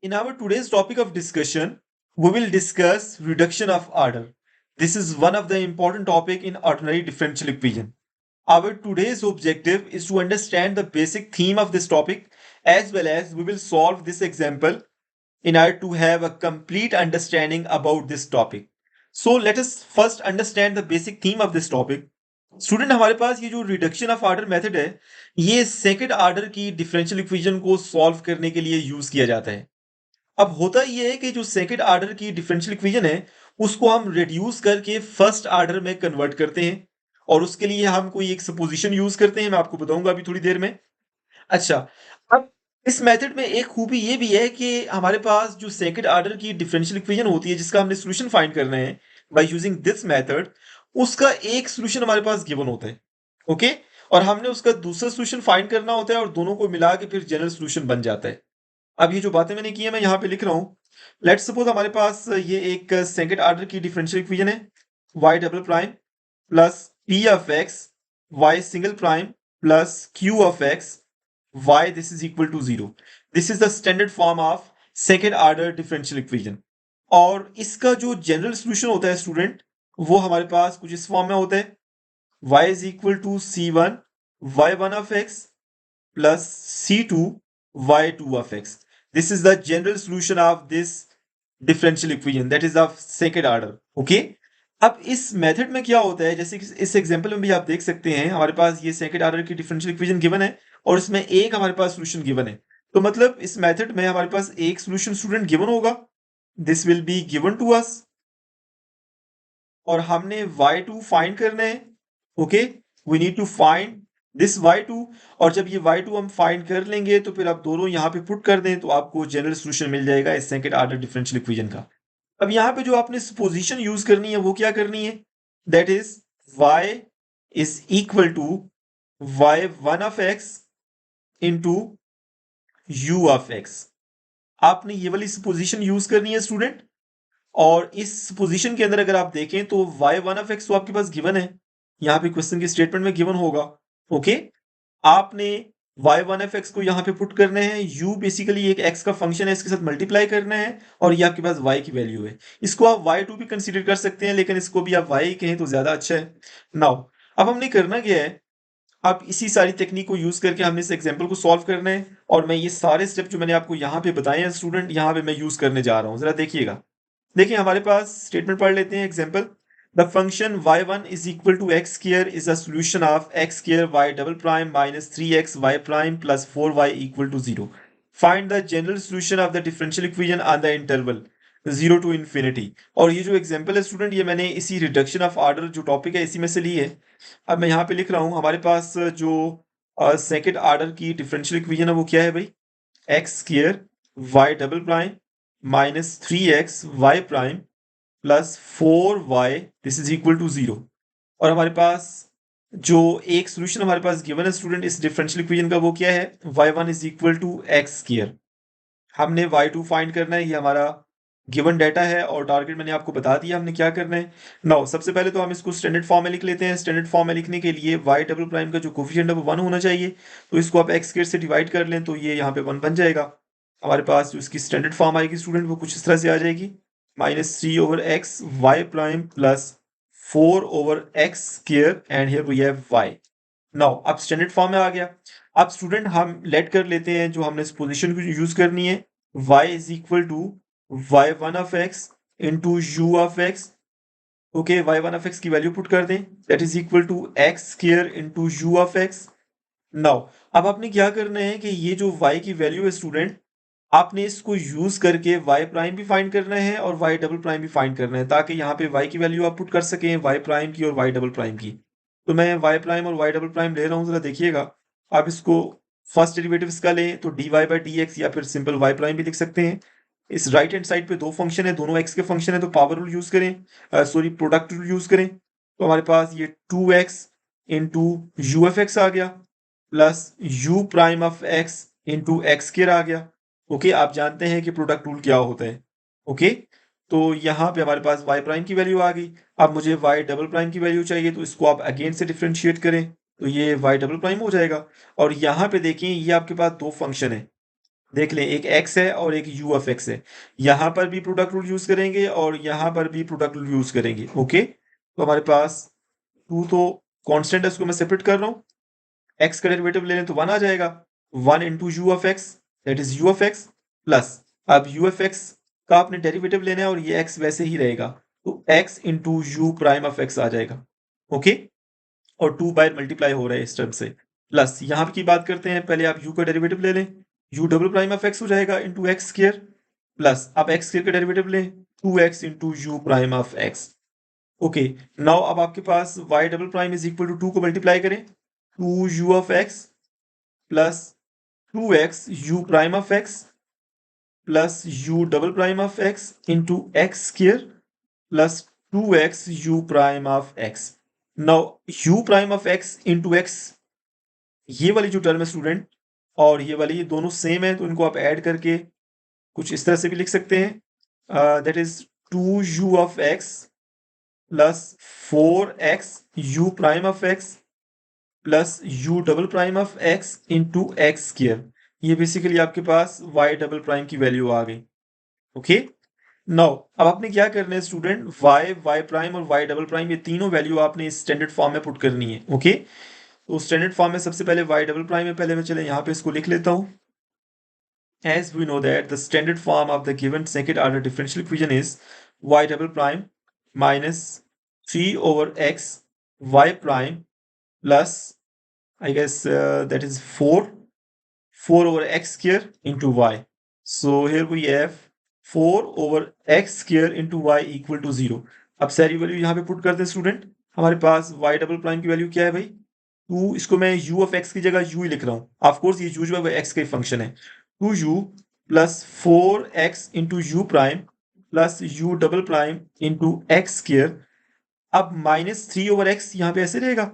In our today's topic of discussion, we will discuss reduction of order. This is one of the important topic in ordinary differential equation. Our today's objective is to understand the basic theme of this topic as well as we will solve this example in order to have a complete understanding about this topic. So let us first understand the basic theme of this topic. Student हमारे पास ये जो reduction of order method है ये second order की differential equation को solve करने के लिए यूज किया जाता है। अब होता ये है कि जो सेकंड ऑर्डर की डिफरेंशियल इक्वेशन है उसको हम रिड्यूस करके फर्स्ट ऑर्डर में कन्वर्ट करते हैं और उसके लिए हम कोई एक सपोजिशन यूज करते हैं, मैं आपको बताऊंगा अभी थोड़ी देर में। अच्छा, अब इस मेथड में एक खूबी ये भी है कि हमारे पास जो सेकंड ऑर्डर की डिफरेंशियल इक्वेशन होती है जिसका हमने सोल्यूशन फाइंड करना है बाय यूजिंग दिस मेथड, उसका एक सोल्यूशन हमारे पास गिवन होता है। ओके, और हमने उसका दूसरा सोल्यूशन फाइंड करना होता है और दोनों को मिला के फिर जनरल सोल्यूशन बन जाता है। अब ये जो बातें मैंने की है मैं यहाँ पे लिख रहा हूँ। लेट्स सपोज हमारे पास ये एक सेकंड ऑर्डर की डिफरेंशियल इक्वेशन है y double prime plus p of x y single prime plus q of x y this is equal to zero. This is the standard form of second order differential equation. और इसका जो general solution होता है student वो हमारे पास कुछ इस form में होता है y is equal to c1 y1 of x plus C2 y2 of x. This is the general solution of this differential equation that is of second order. Okay? अब इस मेथड में क्या होता है, जैसे कि इस एग्जांपल में भी आप देख सकते हैं हमारे पास ये सेकंड ऑर्डर की डिफरेंशियल इक्वेशन गिवन है और इसमें एक हमारे पास सॉल्यूशन गिवन है। तो मतलब इस मेथड में हमारे पास एक सॉल्यूशन स्टूडेंट गिवन होगा, this will be given to us और हमने y2 फाइंड करना है। Okay, we need to find this y2 और जब ये y2 हम फाइंड कर लेंगे तो फिर आप दोनों यहाँ पे पुट कर दें तो आपको जनरल सॉल्यूशन मिल जाएगा इस सेकंड ऑर्डर डिफरेंशियल इक्वेशन का। अब यहाँ पे जो आपने सपोजिशन यूज करनी है वो क्या करनी है, that is y is equal to y1 of x into u of x। आपने ये वाली सपोजिशन यूज करनी है स्टूडेंट और इस पोजीशन के अंदर अगर आप देखें तो y1 ऑफ x तो आपके पास गिवन है, यहाँ पे क्वेश्चन के स्टेटमेंट में गिवन होगा। ओके, आपने y1 ऑफ x को यहाँ पे पुट करना है, u बेसिकली एक x का फंक्शन है इसके साथ मल्टीप्लाई करना है और ये आपके पास y की वैल्यू है। इसको आप y2 भी कंसीडर कर सकते हैं लेकिन इसको भी आप y कहें तो ज्यादा अच्छा है। नाउ अब हमने करना क्या है, अब इसी सारी टेक्निक को यूज करके हमने इस एग्जाम्पल को सॉल्व करना है और मैं ये सारे स्टेप जो मैंने आपको यहाँ पे बताए हैं स्टूडेंट यहाँ पे मैं यूज करने जा रहा हूँ, जरा देखिएगा। देखिए हमारे पास स्टेटमेंट पढ़ लेते हैं example. The function y1 is equal to x square is a solution of x square y double prime minus 3x y prime plus 4y equal to zero. Find the general solution of the differential equation on the interval zero to infinity. और ये जो example है student ये मैंने इसी reduction of order जो topic है इसी में से ली है। अब मैं यहाँ पे लिख रहा हूँ हमारे पास जो सेकेंड ऑर्डर की डिफरेंशियल इक्वेशन है वो क्या है भाई, x square y double prime minus 3x y prime plus 4y this is equal to zero. और हमारे पास जो एक सॉल्यूशन हमारे पास गिवन है स्टूडेंट इस डिफरेंशियल इक्वेशन का वो क्या है, y1 is equal to x square. हमने y2 फाइंड करना है, ये हमारा गिवन डाटा है और टारगेट मैंने आपको बता दिया हमने क्या करना है। नाउ सबसे पहले तो हम इसको स्टैंडर्ड फॉर्म में लिख लेते हैं। स्टैंडर्ड फॉर्म में लिखने के लिए y डबल प्राइम का जो कोफिशिएंट है वो 1 होना चाहिए, तो इसको आप x स्क्वायर से डिवाइड कर लें तो ये यहाँ पे 1 बन जाएगा। हमारे पास जो इसकी स्टैंडर्ड फॉर्म आएगी स्टूडेंट वो कुछ इस तरह से आ जाएगी, minus 3 over x y prime plus 4 over x square and here we have y। Now अब स्टैंडर्ड फॉर्म में आ गया। अब स्टूडेंट हम लेट कर लेते हैं जो हमने इस पोजीशन को यूज करनी है, y is equal to y1 of x into u of x। Okay, y1 of x की वैल्यू पुट कर दें, that is equal to x square into u of x। Now अब आपने क्या करना है कि ये जो y की वैल्यू है स्टूडेंट आपने इसको यूज करके y प्राइम भी फाइंड करना है और y डबल प्राइम भी फाइंड करना है ताकि यहाँ पे y की वैल्यू आप पुट कर सकें y प्राइम की और y डबल प्राइम की। तो मैं y प्राइम और y डबल प्राइम ले रहा हूँ, जरा देखिएगा। आप इसको फर्स्ट डेरिवेटिव इसका लें तो dy बाई डी एक्स या फिर सिंपल y प्राइम भी लिख सकते हैं। इस राइट हैंड साइड पे दो फंक्शन है, दोनों x के फंक्शन है तो पावर रूल यूज करें, सॉरी प्रोडक्ट रूल यूज करें। तो हमारे पास ये 2x into u f x आ गया plus u prime of x into x square आ गया। ओके, आप जानते हैं कि प्रोडक्ट रूल क्या होता है। ओके, तो यहाँ पे हमारे पास y प्राइम की वैल्यू आ गई। अब मुझे y डबल प्राइम की वैल्यू चाहिए तो इसको आप अगेन से डिफ्रेंशिएट करें तो ये y डबल प्राइम हो जाएगा। और यहाँ पे देखें ये आपके पास दो फंक्शन है, देख लें, एक x है और एक u ऑफ x है। यहाँ पर भी प्रोडक्ट रूल यूज करेंगे और यहाँ पर भी प्रोडक्ट रूल यूज करेंगे। ओके, तो हमारे पास 2 तो कांस्टेंट है, उसको मैं सेपरेट कर रहा हूँ। x का डेरिवेटिव ले लें तो 1 आ जाएगा। 1 into you of x, that is you of x, plus अब यू ऑफ एक्स का आपने डेरिवेटिव लेना है और ये x वैसे ही रहेगा, तो x into u prime of x आ जाएगा। ओके, और 2 बाय मल्टीप्लाई हो रहा है इस टर्म से। प्लस यहाँ की बात करते हैं, पहले आप u का डेरिवेटिव ले लें, u double prime of x हो जाएगा इंटू एक्स स्क्वायर, प्लस अब x स्क्वायर का डेरिवेटिव लें, 2x into u prime of x। Okay, now अब आपके पास y double prime is equal to 2 को मल्टीप्लाई करें, 2u ऑफ x plus 2x u prime of x plus u double prime of x into x square plus 2x u prime of x। Now u prime of x into x, ये वाली जो term है student और ये वाली, ये दोनों same है, तो इनको आप ऐड करके कुछ इस तरह से भी लिख सकते हैं, दैट इज 2u ऑफ x plus 4x u prime of x plus u double prime of x into x square. ये बेसिकली आपके पास y डबल प्राइम की वैल्यू आ गई। ओके, नाउ अब आपने क्या करना है स्टूडेंट, y प्राइम और y डबल प्राइम, ये तीनों वैल्यू आपने इस स्टैंडर्ड फॉर्म में पुट करनी है। ओके, तो स्टैंडर्ड फॉर्म में सबसे पहले y डबल प्राइम है, पहले मैं चले यहाँ पे इसको लिख लेता हूँ। As we know that the standard form of the given second order differential equation is y double prime minus 3 over x y prime plus, I guess, that is 4 over x square into y. So here we have 4 over x square into y equal to 0. अब सारी value यहाँ पे put करते हैं student. हमारे पास y double prime की value क्या है भाई, 2, इसको मैं u ऑफ x की जगह u ही लिख रहा हूँ। ऑफकोर्स ये u जो है वो x का ही फंक्शन है। 2u plus 4x into u prime plus U double prime into x square. अब -3 ओवर x यहाँ पे ऐसे रहेगा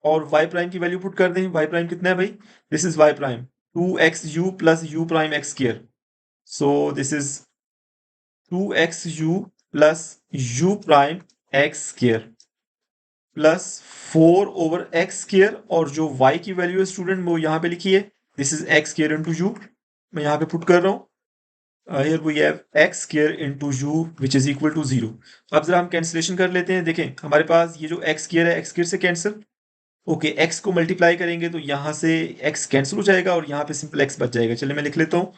और y प्राइम की वैल्यू पुट कर दें। y प्राइम कितना है भाई, this is y prime 2xu plus u prime x square. So this is 2xu plus u prime x square plus 4 over x square, और जो y की वैल्यू है स्टूडेंट वो यहाँ पे लिखी है, this is x square into you, मैं यहाँ पे पुट कर रहा हूँ। Here we have x square into u which is equal to 0। अब जरा हम कैंसिलेशन कर लेते हैं। देखें हमारे पास ये जो x स्क्वायर है, x स्क्वायर से कैंसिल। ओके, x को मल्टीप्लाई करेंगे तो यहाँ से x कैंसिल हो जाएगा और यहाँ पे सिंपल x बच जाएगा। चलिए मैं लिख लेता हूँ,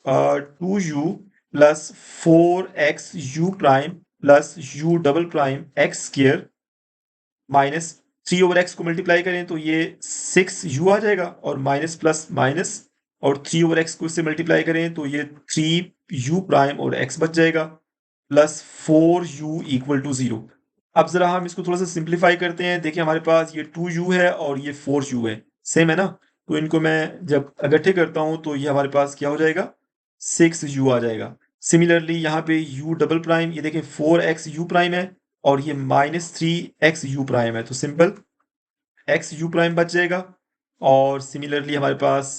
2u plus 4x u prime plus u double prime x square minus 3 over x को मल्टीप्लाई करें तो ये 6u आ जाएगा और माइनस प्लस माइनस, और 3 ओवर x को इससे मल्टीप्लाई करें तो ये 3u प्राइम और x बच जाएगा प्लस 4u इक्वल टू 0। अब जरा हम इसको थोड़ा सा सिंप्लीफाई करते हैं। देखिए हमारे पास ये 2u है और ये 4u है, सेम है ना, तो इनको मैं जब इकट्ठे करता हूं तो ये हमारे पास क्या हो जाएगा, 6u आ जाएगा। सिमिलरली यहाँ पे u डबल प्राइम, ये देखें 4x u प्राइम है और ये -3x u प्राइम है, तो सिंपल x u प्राइम बच जाएगा। और सिमिलरली हमारे पास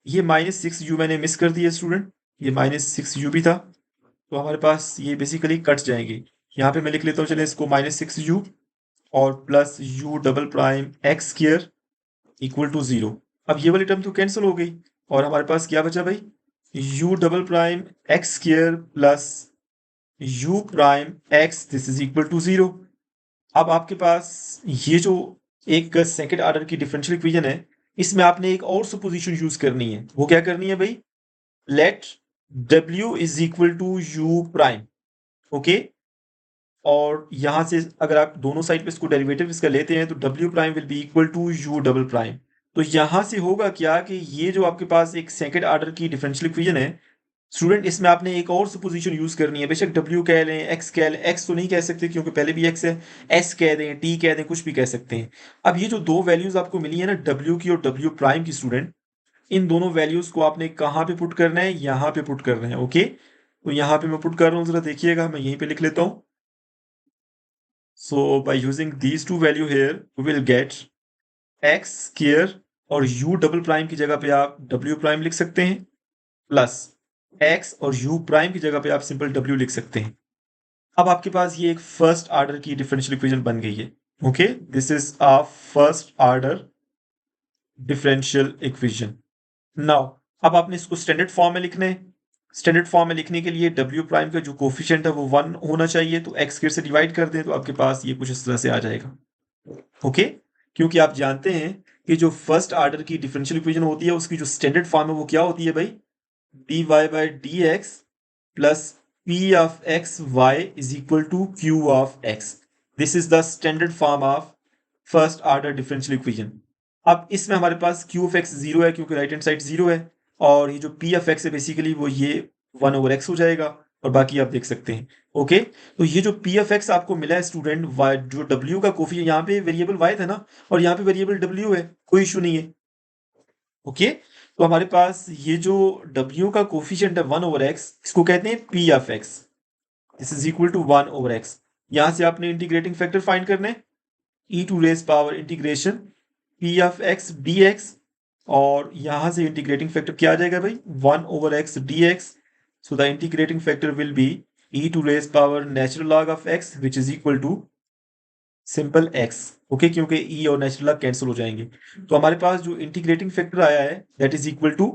ये -6u मैंने मिस कर दिया स्टूडेंट, ये -6u भी था, तो हमारे पास ये बेसिकली कट जाएंगे। यहाँ पे मैं लिख लेता हूँ, चले इसको -6u और plus u double prime x square equal to 0। अब ये वाली टर्म तो कैंसिल हो गई और हमारे पास क्या बचा भाई, u double prime x square plus u prime x, this is equal to 0। अब आपके पास ये जो एक सेकंड ऑर्डर की डिफरेंशियल इक्वेशन है, इसमें आपने एक और सुपोजिशन यूज करनी है। वो क्या करनी है भाई, let w is equal to u prime. Okay, और यहां से अगर आप दोनों साइड पे इसको डेरिवेटिव इसका लेते हैं तो w prime will be equal to u double prime. तो यहां से होगा क्या कि ये जो आपके पास एक सेकंड ऑर्डर की डिफरेंशियल इक्वेशन है स्टूडेंट, इसमें आपने एक और सुपोजिशन यूज करनी है। बेशक w कह लें, x कह लें, x तो नहीं कह सकते क्योंकि पहले भी x है, s कह दें, t कह दें, कुछ भी कह सकते हैं। अब ये जो दो वैल्यूज आपको मिली है ना, w की और w प्राइम की स्टूडेंट, इन दोनों वैल्यूज को आपने कहाँ पे पुट करना है, यहाँ पे पुट करना है। ओके, तो यहाँ पे मैं पुट कर रहा हूँ, जरा देखिएगा, मैं यहीं पे लिख लेता हूँ। So by using these two value here we will get x square, और u डबल प्राइम की जगह पे आप w प्राइम लिख सकते हैं, प्लस x और u प्राइम की जगह पे आप सिंपल w लिख सकते हैं। अब आपके पास ये एक फर्स्ट ऑर्डर की डिफरेंशियल इक्वेशन बन गई है। Okay, this is a first order differential equation. Now अब आपने इसको स्टैंडर्ड फॉर्म में लिखना है। स्टैंडर्ड फॉर्म में लिखने के लिए डब्ल्यू प्राइम का जो कोफिशिएंट है वो 1 होना चाहिए, तो एक्स स्क्वायर से डिवाइड कर दें तो आपके पास ये कुछ इस तरह से आ जाएगा। ओके, क्योंकि आप जानते हैं कि जो फर्स्ट ऑर्डर की डिफरेंशियल इक्वेशन होती है उसकी जो स्टैंडर्ड फॉर्म है वो क्या होती है भाई, dy by d x plus p of x y is equal to q of x. This is the standard form of first order differential equation. अब इसमें हमारे पास क्यू ऑफ एक्स जीरो है क्योंकि राइट हैंड साइड जीरो है, और ये जो पी ऑफ एक्स है बेसिकली वो ये 1/x हो जाएगा, और बाकी आप देख सकते हैं। ओके, तो ये जो पी ऑफ एक्स आपको मिला है स्टूडेंट, जो डब्ल्यू का कोफिशिएंट, यहाँ पे वेरिएबल वाई था ना, और यहाँ पे वेरिएबल डब्ल्यू है, कोई इशू नहीं है। ओके, तो हमारे पास ये जो डब्ल्यू का कोफिशिएंट है 1/x, इसको कहते हैं P of x. This is equal to 1/x। यहां से आपने इंटीग्रेटिंग फैक्टर फाइंड करने, e to raise power integration P of x d x, और यहां से इंटीग्रेटिंग फैक्टर क्या आ जाएगा भाई, 1/x dx। So the integrating factor will be e to raise power natural log of x which is equal to simple x. Okay, क्योंकि e और natural log cancel हो जाएंगे, तो हमारे पास जो इंटीग्रेटिंग फैक्टर आया है that is equal to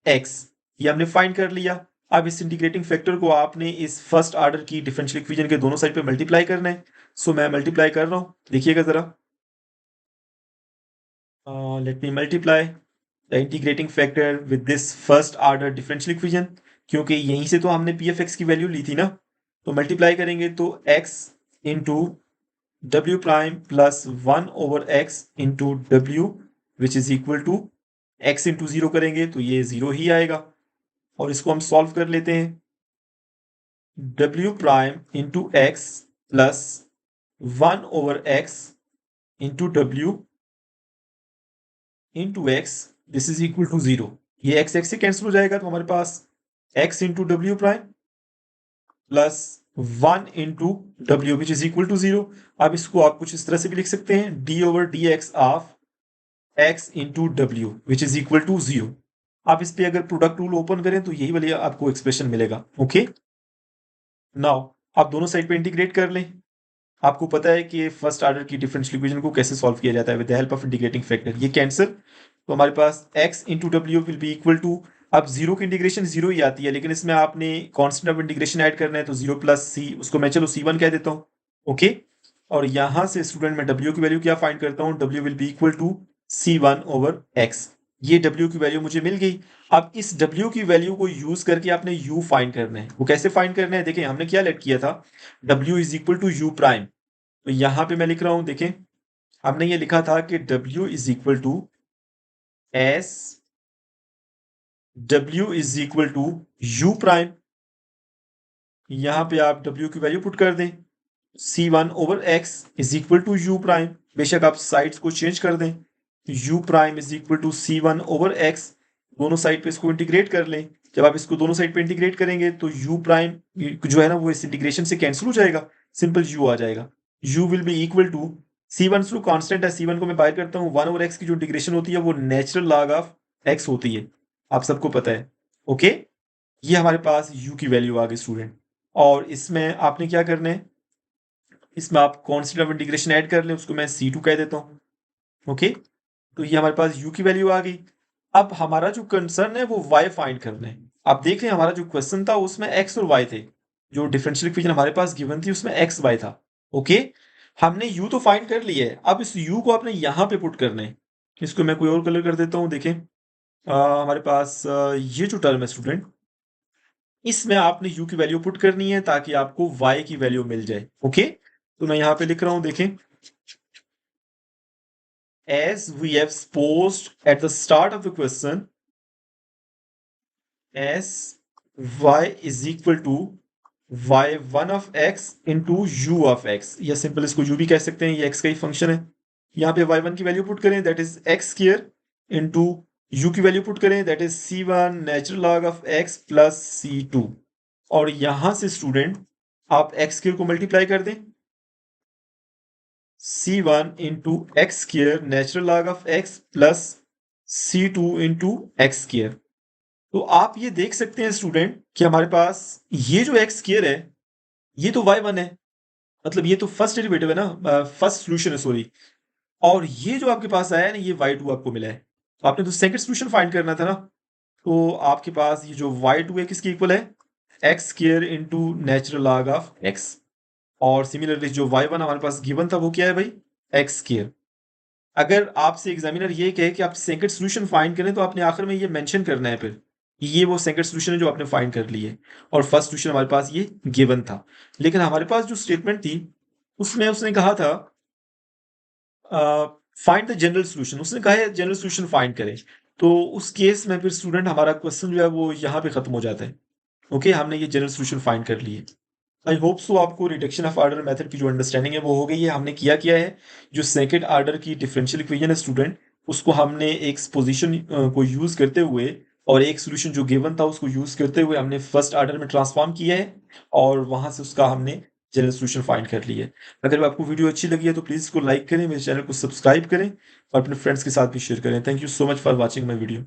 x. ये हमने फाइंड कर लिया। अब इस इंटीग्रेटिंग फैक्टर को आपने इस फर्स्ट ऑर्डर की डिफरेंशियल इक्वेशन के दोनों साइड पे मल्टीप्लाई करना है। सो मैं मल्टीप्लाई कर रहा हूं, देखिएगा जरा। Let me multiply the integrating factor with this first order differential equation, क्योंकि यहीं से तो हमने पी एफ एक्स की वैल्यू ली थी ना, तो मल्टीप्लाई करेंगे तो x इंटू डब्ल्यू प्राइम प्लस 1/x इंटू डब्ल्यू which is equal to x into zero करेंगे तो ये जीरो ही आएगा, और इसको हम सॉल्व कर लेते हैं। डब्ल्यू prime into x plus 1/x into डब्ल्यू into x, this is equal to zero. ये एक्स एक्स से कैंसिल हो जाएगा, तो हमारे पास एक्स इंटू डब्ल्यू प्राइम प्लस 1 इंटू डब्ल्यू which is equal to zero. अब इसको आप कुछ इस तरह से भी लिख सकते हैं, d over d x of x into डब्ल्यू which is equal to zero. आप इस पे अगर प्रोडक्ट रूल ओपन करें तो यही वाली आपको एक्सप्रेशन मिलेगा। ओके, नाउ आप दोनों साइड पे इंटीग्रेट कर लें। आपको पता है कि फर्स्ट ऑर्डर की डिफरेंशियल इक्वेशन को कैसे सॉल्व किया जाता है, with the help of integrating factor. ये कैंसिल, तो हमारे पास x इंटू डब्ल्यू विल बी इक्वल टू, अब जीरो की इंटीग्रेशन जीरो ही आती है, लेकिन इसमें आपने कांस्टेंट ऑफ इंटीग्रेशन ऐड करना है, तो जीरो प्लस सी, उसको मैं चलो c1 कह देता हूँ। ओके, और यहां से स्टूडेंट मैं w की वैल्यू क्या फाइंड करता हूँ, w will be equal to c1/x। ये w की वैल्यू मुझे मिल गई। अब इस w की वैल्यू को यूज करके आपने u फाइंड करना है। वो कैसे फाइंड करना है, देखें हमने क्या लेट किया था, w is equal to u prime. तो यहां पे मैं लिख रहा हूं, देखें हमने ये लिखा था कि w is equal to s, w is equal to u prime. यहां पे आप w की वैल्यू पुट कर दें, c1/x is equal to u prime. बेशक आप साइड्स को चेंज कर दें, u prime is equal to c1/x। दोनों साइड पे इसको इंटीग्रेट कर लें। जब आप इसको दोनों साइड पे इंटीग्रेट करेंगे तो u प्राइम जो है ना वो इस इंटीग्रेशन से कैंसिल हो जाएगा, सिंपल u आ जाएगा। u will be equal to c1 two constant है, c1 को मैं बाहर करता हूँ, 1/x की जो इंटीग्रेशन होती है वो नेचुरल लॉग ऑफ x होती है, आप सबको पता है। ओके, ये हमारे पास u की वैल्यू आ गई स्टूडेंट। और इसमें आपने क्या करना है, इसमें आप कांस्टेंट ऑफ इंटीग्रेशन ऐड कर लें, उसको मैं c2 कह देता हूँ। ओके, तो ये हमारे पास u की वैल्यू आ गई। अब हमारा जो कंसर्न है वो y फाइंड करना है। आप देख रहे हैं हमारा जो क्वेश्चन था उसमें x और y थे, जो डिफरेंशियल इक्वेशन हमारे पास गिवन थी उसमें x y था। ओके, हमने u तो फाइंड कर लिया है, अब इस u को आपने यहां पे पुट करना है। इसको मैं कोई और कलर कर देता हूं, देखें हमारे पास ये जो टर्म है स्टूडेंट, इसमें आपने u की वैल्यू पुट करनी है ताकि आपको y की वैल्यू मिल जाए। ओके, तो मैं यहां पे लिख रहा हूं, देखें as we have supposed at the start of the question, s y is equal to y1 of x into u of x, या सिंपल इसको u भी कह सकते हैं, ये x का ही फंक्शन है। यहाँ पे y1 की वैल्यू पुट करें that is x square into u की वैल्यू पुट करें that is c1 natural log of x plus c2, और यहां से स्टूडेंट आप x स्क्वायर को मल्टीप्लाई कर दें, c1 into x square natural log of x plus c2 into x square. तो आप ये देख सकते हैं स्टूडेंट कि हमारे पास ये जो एक्स स्क्वायर है ये तो y1 है, मतलब ये तो फर्स्ट डेरिवेटिव है ना, फर्स्ट सॉल्यूशन है सॉरी, और ये जो आपके पास आया है ना ये y2 आपको मिला है, तो आपने तो सेकंड सॉल्यूशन फाइंड करना था ना। तो आपके पास ये जो y2 है किसकी इक्वल है, x square into natural log of x. और सिमिलरली जो y1 हमारे पास गिवन था वो क्या है भाई, एक्स स्क्वायर। अगर आपसे एग्जामिनर ये कहे कि आप सेकंड सोल्यूशन फाइंड करें तो आपने आखिर में ये मेंशन करना है फिर कि ये वो सेकंड सोल्यूशन है जो आपने फाइंड कर ली है, और फर्स्ट सोल्यूशन हमारे पास ये गिवन था। लेकिन हमारे पास जो स्टेटमेंट थी उसमें उसने कहा था फाइंड द जनरल सोल्यूशन, उसने कहा है जनरल सोल्यूशन फाइंड करें। तो उस केस में फिर स्टूडेंट हमारा क्वेश्चन जो है वो यहाँ पे खत्म हो जाता है। ओके, हमने ये जनरल सोल्यूशन फाइंड कर लिए। आई होप सो आपको रिडक्शन ऑफ ऑर्डर मेथड की जो अंडरस्टैंडिंग है वो हो गई है। हमने किया क्या है, जो सेकंड ऑर्डर की डिफरेंशियल इक्वेशन है स्टूडेंट, उसको हमने एक पोजीशन को यूज करते हुए और एक सोल्यूशन जो गिवन था उसको यूज करते हुए हमने फर्स्ट ऑर्डर में ट्रांसफॉर्म किया है, और वहां से उसका हमने जनरल सोल्यूशन फाइंड कर लिया है। अगर आपको वीडियो अच्छी लगी है तो प्लीज इसको लाइक करें, मेरे चैनल को सब्सक्राइब करें और अपने फ्रेंड्स के साथ भी शेयर करें। Thank you so much for watching my video.